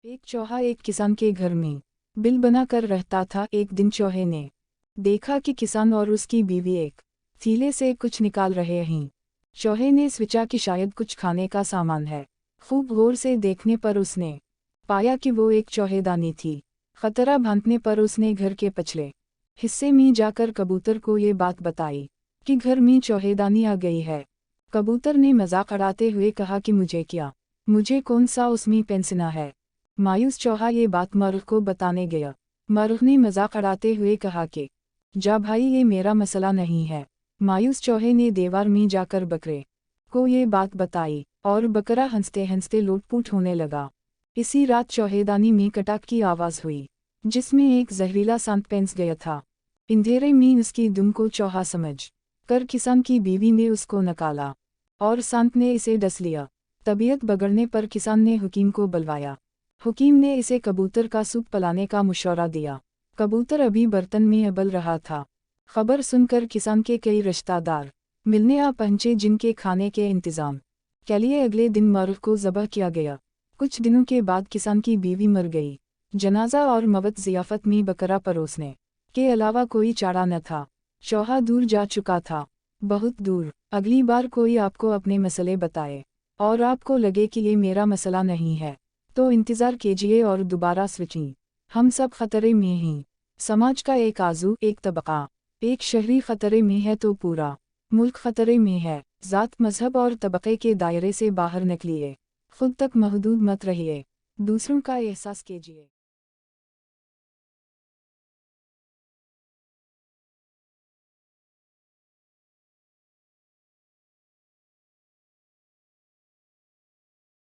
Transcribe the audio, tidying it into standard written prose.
एक चौहा एक किसान के घर में बिल बनाकर रहता था। एक दिन चौहे ने देखा कि किसान और उसकी बीवी एक थैले से कुछ निकाल रहे हैं। चौहे ने सोचा कि शायद कुछ खाने का सामान है। खूब गौर से देखने पर उसने पाया कि वो एक चौहेदानी थी। खतरा भांपने पर उसने घर के पिछले हिस्से में जाकर कबूतर को ये बात बताई कि घर में चौहेदानी आ गई है। कबूतर ने मजाक उड़ाते हुए कहा कि मुझे क्या, मुझे कौन सा उसमें पेंसना है। मायूस चौहा ये बात मरुख को बताने गया। मरुख ने मजाक उड़ाते हुए कहा कि जा भाई, ये मेरा मसला नहीं है। मायूस चौहे ने दीवार में जाकर बकरे को ये बात बताई और बकरा हंसते हंसते लोटपोट होने लगा। इसी रात चौहेदानी में कटाक की आवाज़ हुई जिसमें एक जहरीला सांप पेंस गया था। अंधेरे में उसकी दुम को चौहा समझ कर किसान की बीवी ने उसको निकाला और सांप ने इसे डस लिया। तबीयत बिगड़ने पर किसान ने हुकीम को बुलवाया। हुकीम ने इसे कबूतर का सूप पिलाने का मशवरा दिया। कबूतर अभी बर्तन में उबल रहा था। खबर सुनकर किसान के कई रिश्तेदार मिलने आ पहुंचे जिनके खाने के इंतजाम के लिए अगले दिन मरुख को ज़बह किया गया। कुछ दिनों के बाद किसान की बीवी मर गई। जनाजा और मवत ज़ियाफत में बकरा परोसने के अलावा कोई चारा न था। चौहा दूर जा चुका था, बहुत दूर। अगली बार कोई आपको अपने मसले बताए और आपको लगे कि ये मेरा मसला नहीं है तो इंतज़ार कीजिए और दोबारा सोचिए। हम सब खतरे में हैं। समाज का एक आजू, एक तबका, एक शहरी खतरे में है तो पूरा मुल्क खतरे में है। ज़ात, मजहब और तबके के दायरे से बाहर निकलिए। खुद तक महदूद मत रहिए, दूसरों का एहसास कीजिए।